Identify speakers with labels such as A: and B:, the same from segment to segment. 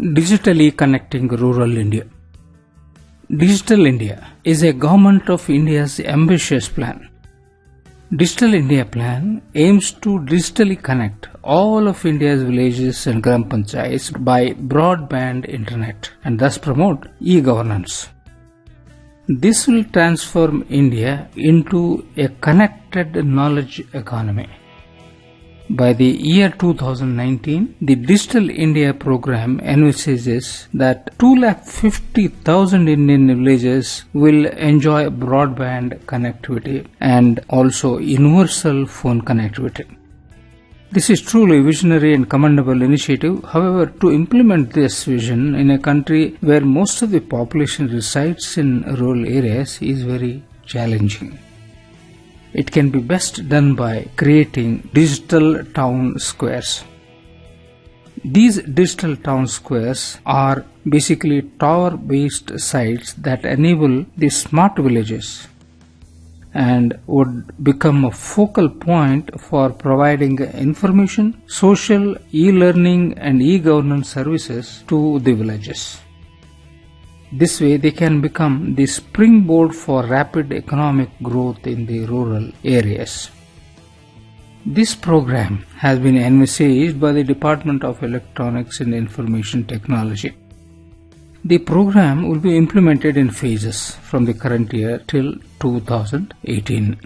A: Digitally connecting rural India. Digital India is a Government of India's ambitious plan. Digital India plan aims to digitally connect all of India's villages and gram panchayats by broadband internet and thus promote e-governance. This will transform India into a connected knowledge economy. By the year 2019, the Digital India program envisages that 250,000 Indian villages will enjoy broadband connectivity and also universal phone connectivity. This is truly a visionary and commendable initiative. However, to implement this vision in a country where most of the population resides in rural areas is very challenging. It can be best done by creating digital town squares. These digital town squares are basically tower-based sites that enable the smart villages and would become a focal point for providing information, social, e-learning and e-governance services to the villages. This way they can become the springboard for rapid economic growth in the rural areas. This program has been envisaged by the Department of Electronics and Information Technology. The program will be implemented in phases from the current year till 2018.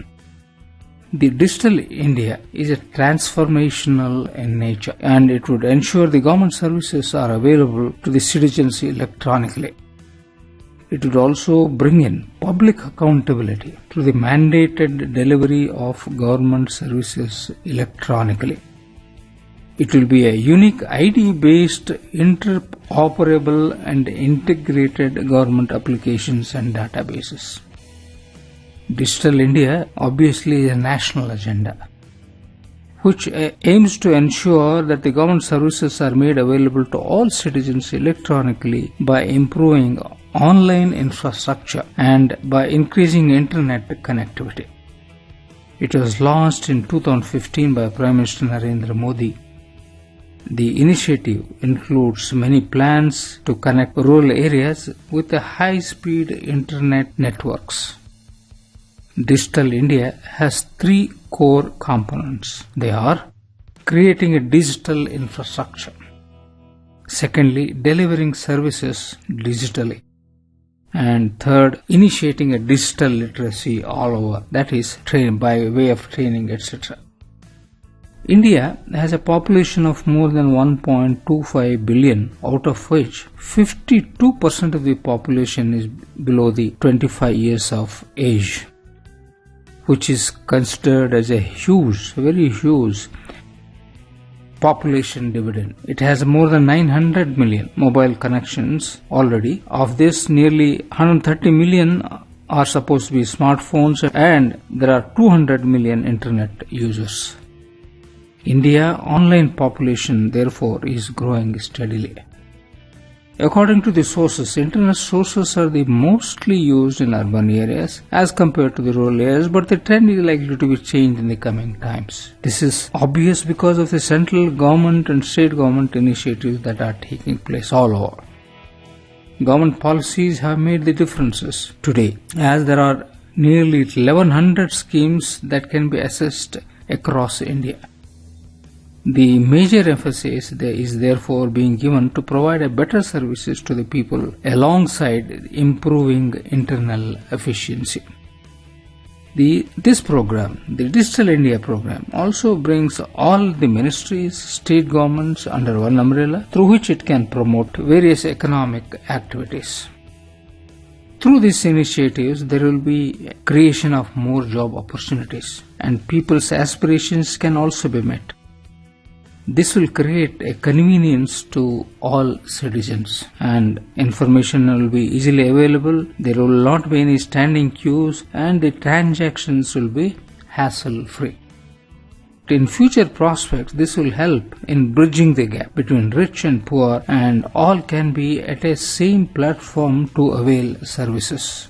A: The Digital India is a transformational in nature and it would ensure the government services are available to the citizens electronically. It would also bring in public accountability through the mandated delivery of government services electronically. It will be a unique ID-based, interoperable and integrated government applications and databases. Digital India obviously is a national agenda, which aims to ensure that the government services are made available to all citizens electronically by improving online infrastructure and by increasing internet connectivity. It was launched in 2015 by Prime Minister Narendra Modi. The initiative includes many plans to connect rural areas with high-speed internet networks. Digital India has three core components. They are creating a digital infrastructure. Secondly, delivering services digitally. And third, initiating a digital literacy all over, that is, by way of training, etc. India has a population of more than 1.25 billion, out of which 52% of the population is below the 25 years of age, which is considered as a huge, very huge population dividend. It has more than 900 million mobile connections already. Of this, nearly 130 million are supposed to be smartphones and there are 200 million internet users. India online population therefore is growing steadily. According to the sources, internet sources are the mostly used in urban areas as compared to the rural areas, but the trend is likely to be changed in the coming times. This is obvious because of the central government and state government initiatives that are taking place all over. Government policies have made the differences today, as there are nearly 1100 schemes that can be assessed across India. The major emphasis is therefore being given to provide better services to the people alongside improving internal efficiency. This program, the Digital India program, also brings all the ministries, state governments under one umbrella through which it can promote various economic activities. Through these initiatives, there will be creation of more job opportunities and people's aspirations can also be met. This will create a convenience to all citizens and information will be easily available, there will not be any standing queues and the transactions will be hassle-free. In future prospects, this will help in bridging the gap between rich and poor and all can be at a same platform to avail services.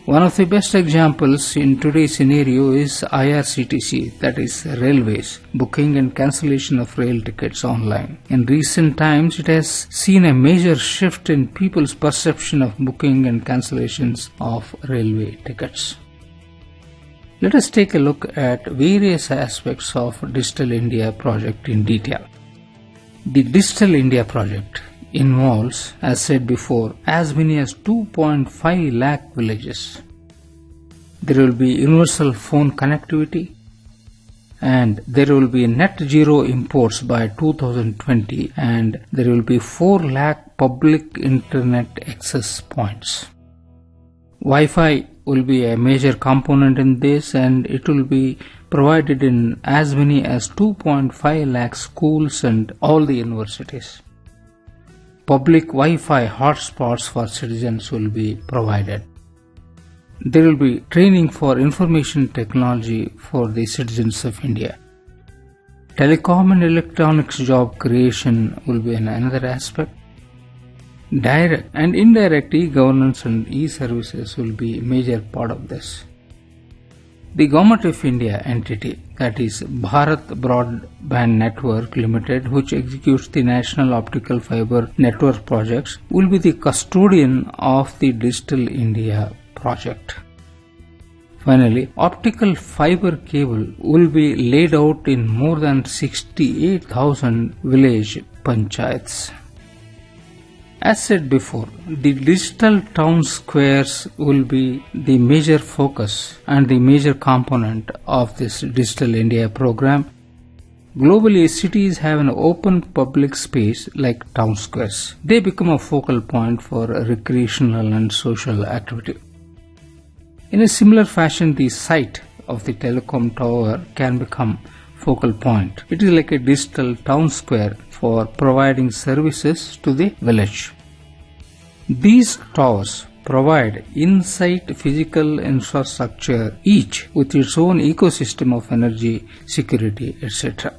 A: One of the best examples in today's scenario is IRCTC, that is railways, booking and cancellation of rail tickets online. In recent times, it has seen a major shift in people's perception of booking and cancellations of railway tickets. Let us take a look at various aspects of Digital India project in detail. The Digital India project involves, as said before, as many as 2.5 lakh villages. There will be universal phone connectivity, and there will be net zero imports by 2020, and there will be 4 lakh public internet access points. Wi-Fi will be a major component in this, and it will be provided in as many as 2.5 lakh schools and all the universities. Public Wi-Fi hotspots for citizens will be provided. There will be training for information technology for the citizens of India. Telecom and electronics job creation will be another aspect. Direct and indirect e-governance and e-services will be a major part of this. The Government of India entity, that is Bharat Broadband Network Limited, which executes the National Optical Fiber Network projects, will be the custodian of the Digital India project. Finally, optical fiber cable will be laid out in more than 68,000 village panchayats. As said before, the digital town squares will be the major focus and the major component of this Digital India program. Globally, cities have an open public space like town squares. They become a focal point for recreational and social activity. In a similar fashion, the site of the telecom tower can become focal point. It is like a digital town square for providing services to the village. These towers provide in-site physical infrastructure, each with its own ecosystem of energy, security, etc.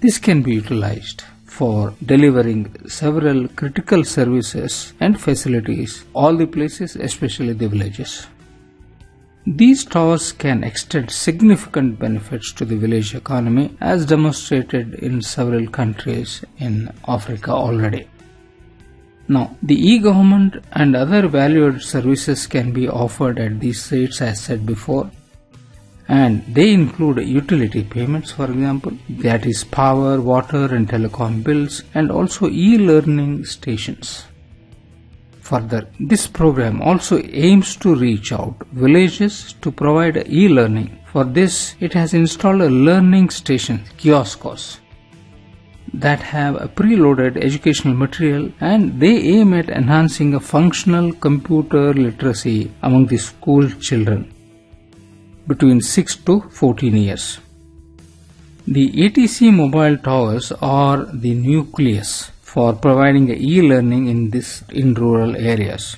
A: This can be utilized for delivering several critical services and facilities, all the places, especially the villages. These towers can extend significant benefits to the village economy, as demonstrated in several countries in Africa already. Now, the e-government and other valued services can be offered at these sites, as said before, and they include utility payments, for example, that is power, water and telecom bills, and also e-learning stations. Further, this program also aims to reach out villages to provide e-learning. For this, it has installed a learning station, kiosks, that have a preloaded educational material, and they aim at enhancing a functional computer literacy among the school children between 6 to 14 years. The ATC mobile towers are the nucleus for providing e-learning in rural areas.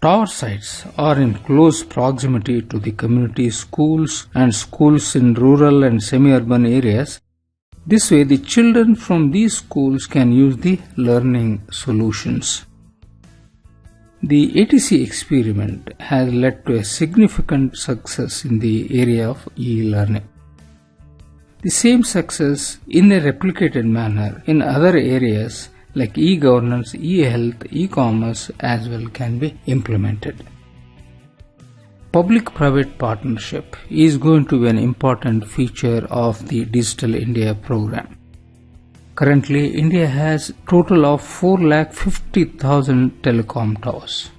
A: Tower sites are in close proximity to the community schools and schools in rural and semi-urban areas. This way, the children from these schools can use the learning solutions. The ATC experiment has led to a significant success in the area of e-learning. The same success in a replicated manner in other areas like e-governance, e-health, e-commerce as well can be implemented. Public-private partnership is going to be an important feature of the Digital India program. Currently, India has a total of 450,000 telecom towers,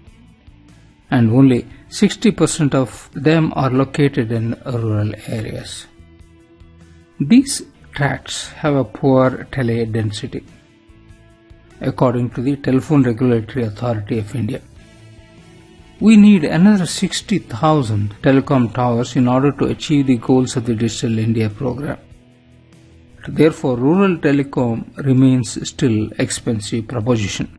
A: and only 60% of them are located in rural areas. These tracts have a poor tele density, according to the Telephone Regulatory Authority of India. We need another 60,000 telecom towers in order to achieve the goals of the Digital India program. Therefore, rural telecom remains still expensive proposition.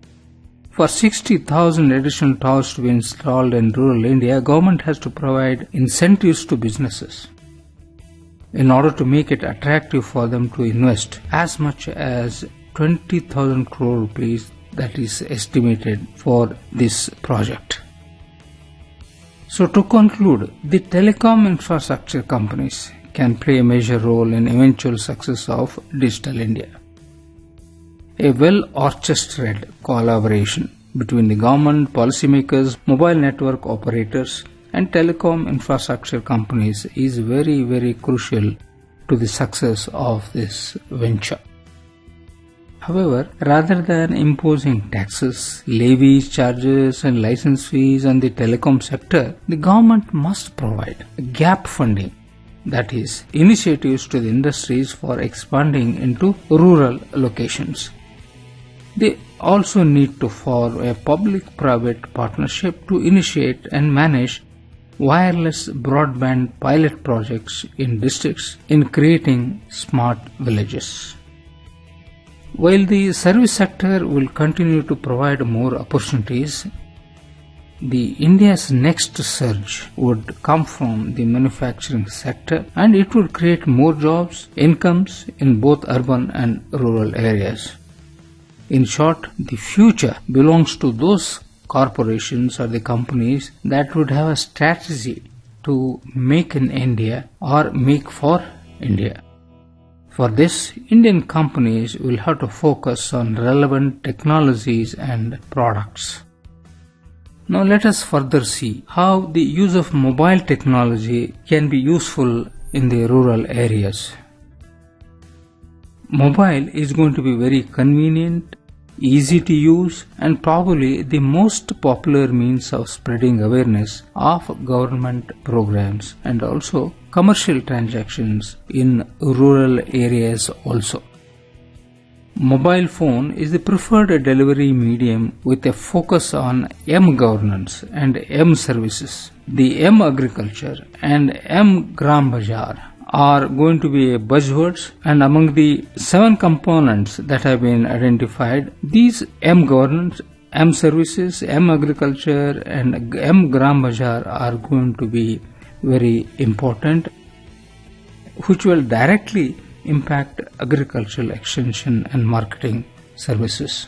A: For 60,000 additional towers to be installed in rural India, government has to provide incentives to businesses in order to make it attractive for them to invest as much as 20,000 crore rupees, that is estimated for this project. So to conclude, the telecom infrastructure companies can play a major role in eventual success of Digital India. A well-orchestrated collaboration between the government, policymakers, mobile network operators and telecom infrastructure companies is very, very crucial to the success of this venture. However, rather than imposing taxes, levies, charges and license fees on the telecom sector, the government must provide gap funding, that is, initiatives to the industries for expanding into rural locations. They also need to form a public-private partnership to initiate and manage wireless broadband pilot projects in districts in creating smart villages. While the service sector will continue to provide more opportunities, India's next surge would come from the manufacturing sector, and it would create more jobs, incomes in both urban and rural areas. In short, the future belongs to those corporations or the companies that would have a strategy to make in India or make for India. For this, Indian companies will have to focus on relevant technologies and products. Now let us further see how the use of mobile technology can be useful in the rural areas. Mobile is going to be very convenient, easy to use and probably the most popular means of spreading awareness of government programs and also commercial transactions in rural areas also. Mobile phone is the preferred delivery medium with a focus on M-governance and M-services. The M-agriculture and M-gram bazaar are going to be buzzwords, and among the 7 components that have been identified, these M-governance, M-services, M-agriculture and M-gram bazaar are going to be very important, which will directly impact agricultural extension and marketing services.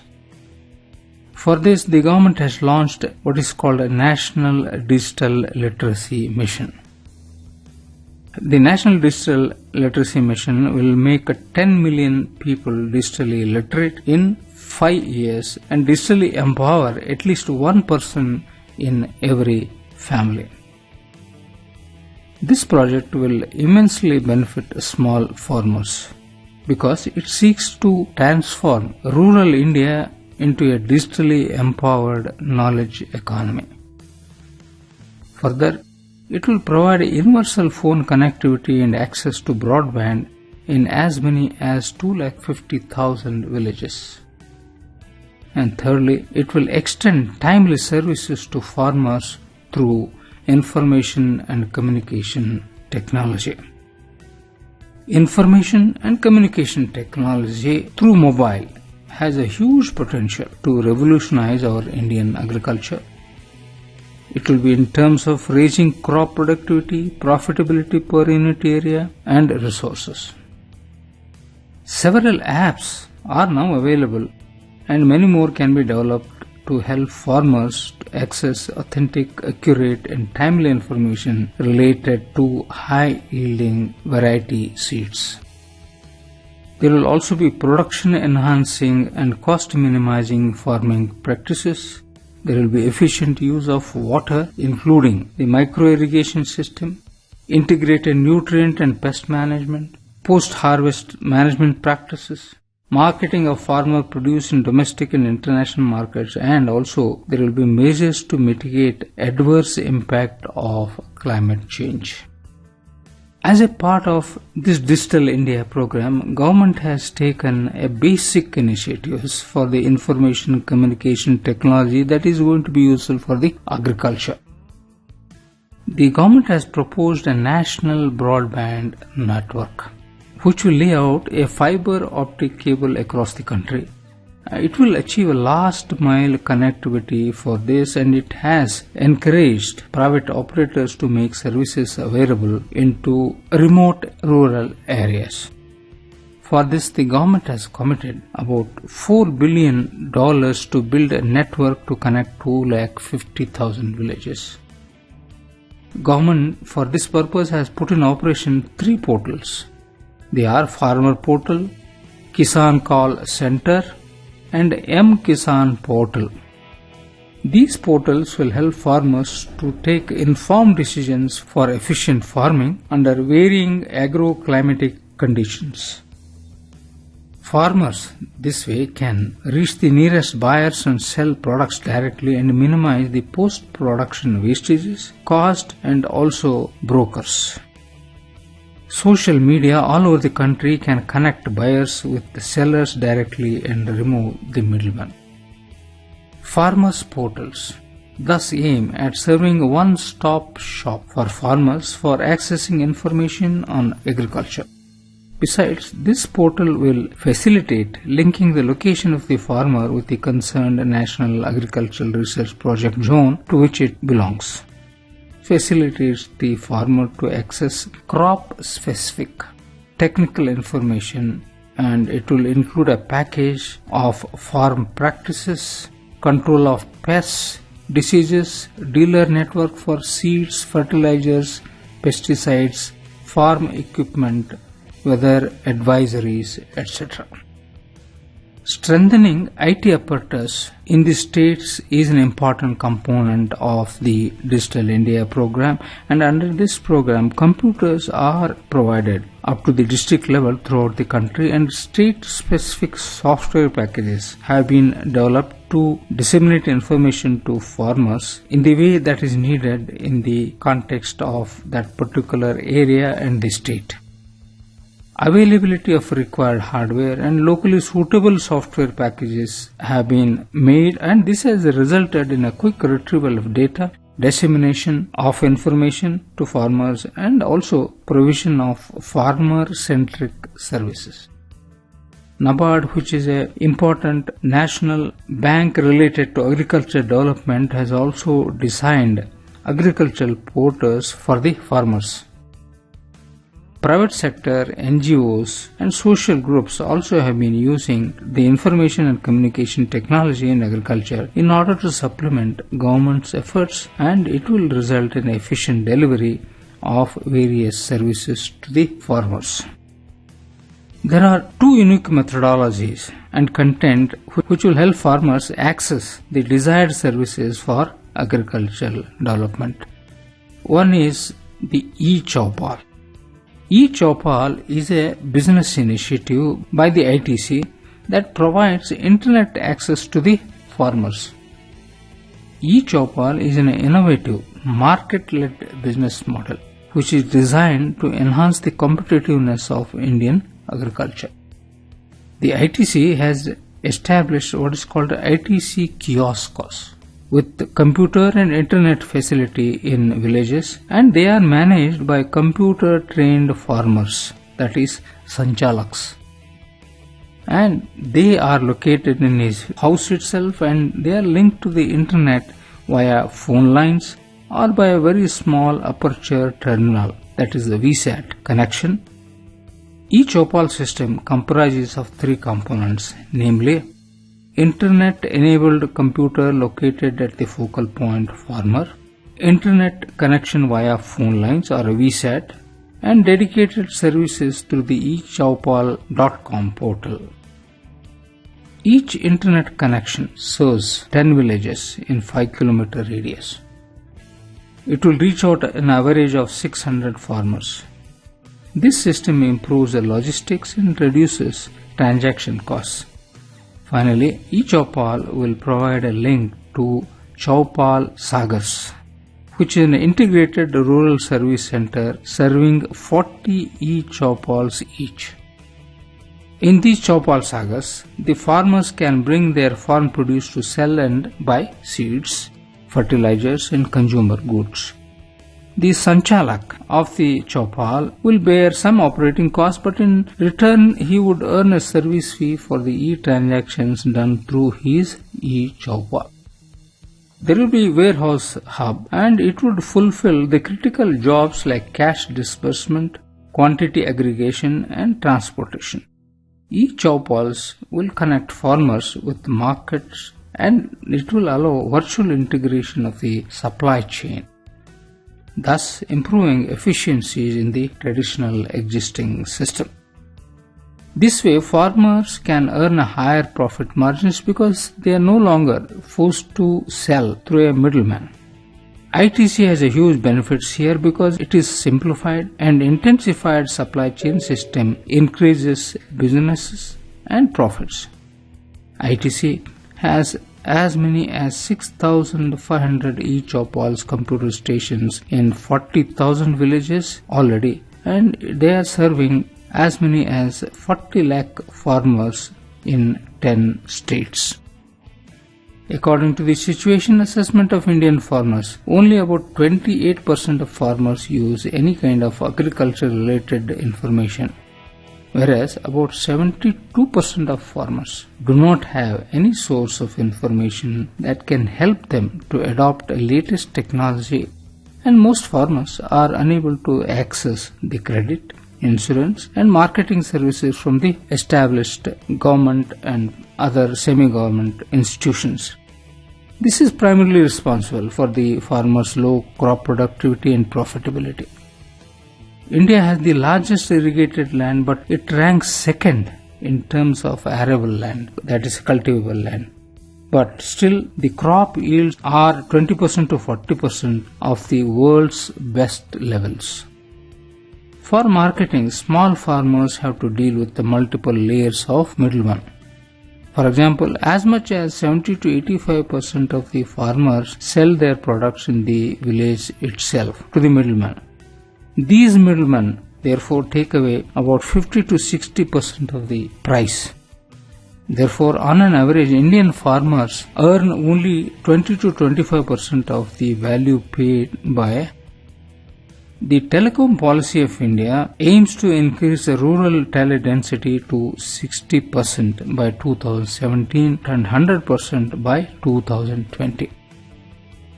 A: For this, the government has launched what is called a National Digital Literacy Mission. The National Digital Literacy Mission will make 10 million people digitally literate in 5 years and digitally empower at least one person in every family. This project will immensely benefit small farmers because it seeks to transform rural India into a digitally empowered knowledge economy. Further, it will provide universal phone connectivity and access to broadband in as many as 250,000 villages. And thirdly, it will extend timely services to farmers through information and communication technology. Information and communication technology through mobile has a huge potential to revolutionize our Indian agriculture. It will be in terms of raising crop productivity, profitability per unit area and resources. Several apps are now available and many more can be developed to help farmers to access authentic, accurate and timely information related to high-yielding variety seeds. There will also be production enhancing and cost minimizing farming practices. There will be efficient use of water, including the micro-irrigation system, integrated nutrient and pest management, post-harvest management practices, marketing of farmer produce in domestic and international markets, and also there will be measures to mitigate adverse impact of climate change. As a part of this Digital India program, government has taken a basic initiatives for the information communication technology that is going to be useful for the agriculture. The government has proposed a national broadband network, which will lay out a fiber optic cable across the country. It will achieve a last mile connectivity for this, and it has encouraged private operators to make services available into remote rural areas. For this, the government has committed about $4 billion to build a network to connect 250,000 villages. Government for this purpose has put in operation 3 portals. They are Farmer Portal, Kisan Call Center and M-Kisan Portal. These portals will help farmers to take informed decisions for efficient farming under varying agro-climatic conditions. Farmers this way can reach the nearest buyers and sell products directly and minimize the post-production wastages, cost and also brokers. Social media all over the country can connect buyers with the sellers directly and remove the middleman. Farmers' portals thus aim at serving a one-stop shop for farmers for accessing information on agriculture. Besides, this portal will facilitate linking the location of the farmer with the concerned National Agricultural Research Project zone to which it belongs. Facilitates the farmer to access crop-specific technical information, and it will include a package of farm practices, control of pests, diseases, dealer network for seeds, fertilizers, pesticides, farm equipment, weather advisories, etc. Strengthening IT apparatus in the states is an important component of the Digital India program, and under this program computers are provided up to the district level throughout the country, and state-specific software packages have been developed to disseminate information to farmers in the way that is needed in the context of that particular area and the state. Availability of required hardware and locally suitable software packages have been made, and this has resulted in a quick retrieval of data, dissemination of information to farmers, and also provision of farmer-centric services. NABARD, which is an important national bank related to agriculture development, has also designed agricultural portals for the farmers. Private sector, NGOs and social groups also have been using the information and communication technology in agriculture in order to supplement government's efforts, and it will result in efficient delivery of various services to the farmers. There are 2 unique methodologies and content which will help farmers access the desired services for agricultural development. One is the e-Chowpal. E-Chowpal is a business initiative by the ITC that provides internet access to the farmers. E-Chowpal is an innovative market-led business model which is designed to enhance the competitiveness of Indian agriculture. The ITC has established what is called ITC kiosks with computer and internet facility in villages, and they are managed by computer trained farmers, that is Sanchalaks. And they are located in his house itself, and they are linked to the internet via phone lines or by a very small aperture terminal, that is the VSAT connection. Each Chowpal system comprises of 3 components, namely Internet-enabled computer located at the focal point farmer, Internet connection via phone lines or a VSAT, and dedicated services through the eChowpal.com portal. Each Internet connection serves 10 villages in 5 km radius. It will reach out an average of 600 farmers. This system improves the logistics and reduces transaction costs. Finally, eChowpal will provide a link to Chowpal Sagars, which is an integrated rural service center serving 40 eChowpals each. In these Chowpal Sagars, the farmers can bring their farm produce to sell and buy seeds, fertilizers and consumer goods. The Sanchalak of the Chowpal will bear some operating costs, but in return he would earn a service fee for the e-transactions done through his e-Chowpal. There will be warehouse hub, and it would fulfill the critical jobs like cash disbursement, quantity aggregation and transportation. E-Chowpals will connect farmers with markets, and it will allow virtual integration of the supply chain. thus improving efficiencies in the traditional existing system. This way, farmers can earn a higher profit margins because they are no longer forced to sell through a middleman. ITC has a huge benefits here because it is simplified and intensified supply chain system increases businesses and profits. ITC has as many as 6,500 e-Chopal's computer stations in 40,000 villages already, and they are serving as many as 40 lakh farmers in 10 states. According to the situation assessment of Indian farmers, only about 28% of farmers use any kind of agriculture related information, whereas about 72% of farmers do not have any source of information that can help them to adopt a latest technology, and most farmers are unable to access the credit, insurance and marketing services from the established government and other semi-government institutions. This is primarily responsible for the farmers' low crop productivity and profitability. India has the largest irrigated land, but it ranks second in terms of arable land, that is cultivable land. But still, the crop yields are 20% to 40% of the world's best levels. For marketing, small farmers have to deal with the multiple layers of middlemen. For example, as much as 70 to 85% of the farmers sell their products in the village itself to the middleman. These middlemen therefore take away about 50 to 60% of the price. Therefore, on an average, Indian farmers earn only 20 to 25% of the value paid by. The telecom policy of India aims to increase the rural tele density to 60% by 2017 and 100% by 2020.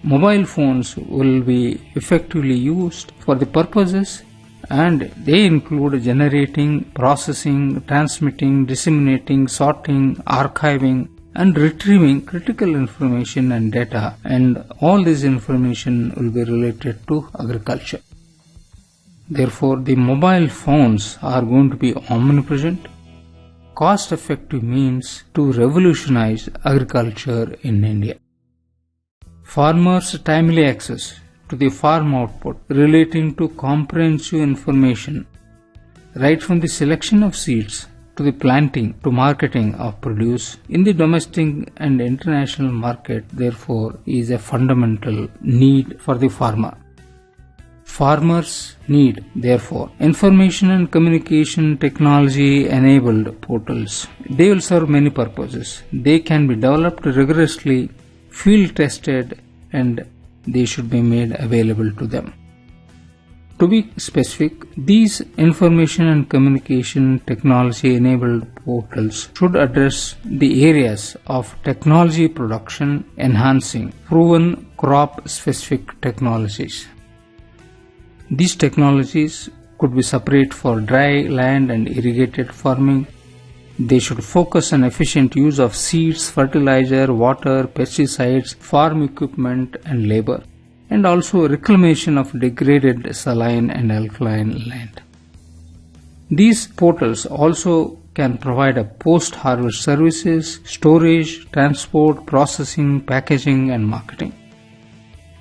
A: Mobile phones will be effectively used for the purposes, and they include generating, processing, transmitting, disseminating, sorting, archiving and retrieving critical information and data, and all this information will be related to agriculture. Therefore, the mobile phones are going to be omnipresent, cost-effective means to revolutionize agriculture in India. Farmers' timely access to the farm output relating to comprehensive information, right from the selection of seeds to the planting to marketing of produce in the domestic and international market, therefore, is a fundamental need for the farmer. Farmers need, therefore, information and communication technology enabled portals. They will serve many purposes. They can be developed rigorously, field tested, and they should be made available to them. To be specific, these information and communication technology enabled portals should address the areas of technology production enhancing proven crop specific technologies. These technologies could be separate for dry land and irrigated farming. They should focus on efficient use of seeds, fertilizer, water, pesticides, farm equipment and labor, and also reclamation of degraded saline and alkaline land. These portals also can provide a post-harvest services, storage, transport, processing, packaging and marketing.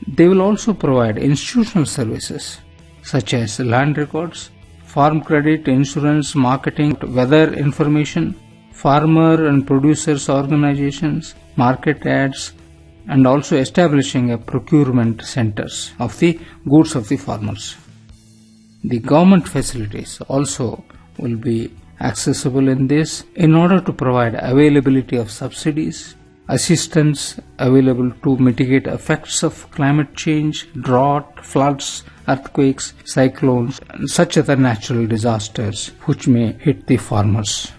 A: They will also provide institutional services such as land records, farm credit, insurance, marketing, weather information, farmer and producers organizations, market ads, and also establishing a procurement centers of the goods of the farmers. The government facilities also will be accessible in this in order to provide availability of subsidies, assistance available to mitigate effects of climate change, drought, floods, earthquakes, cyclones, and such other natural disasters which may hit the farmers.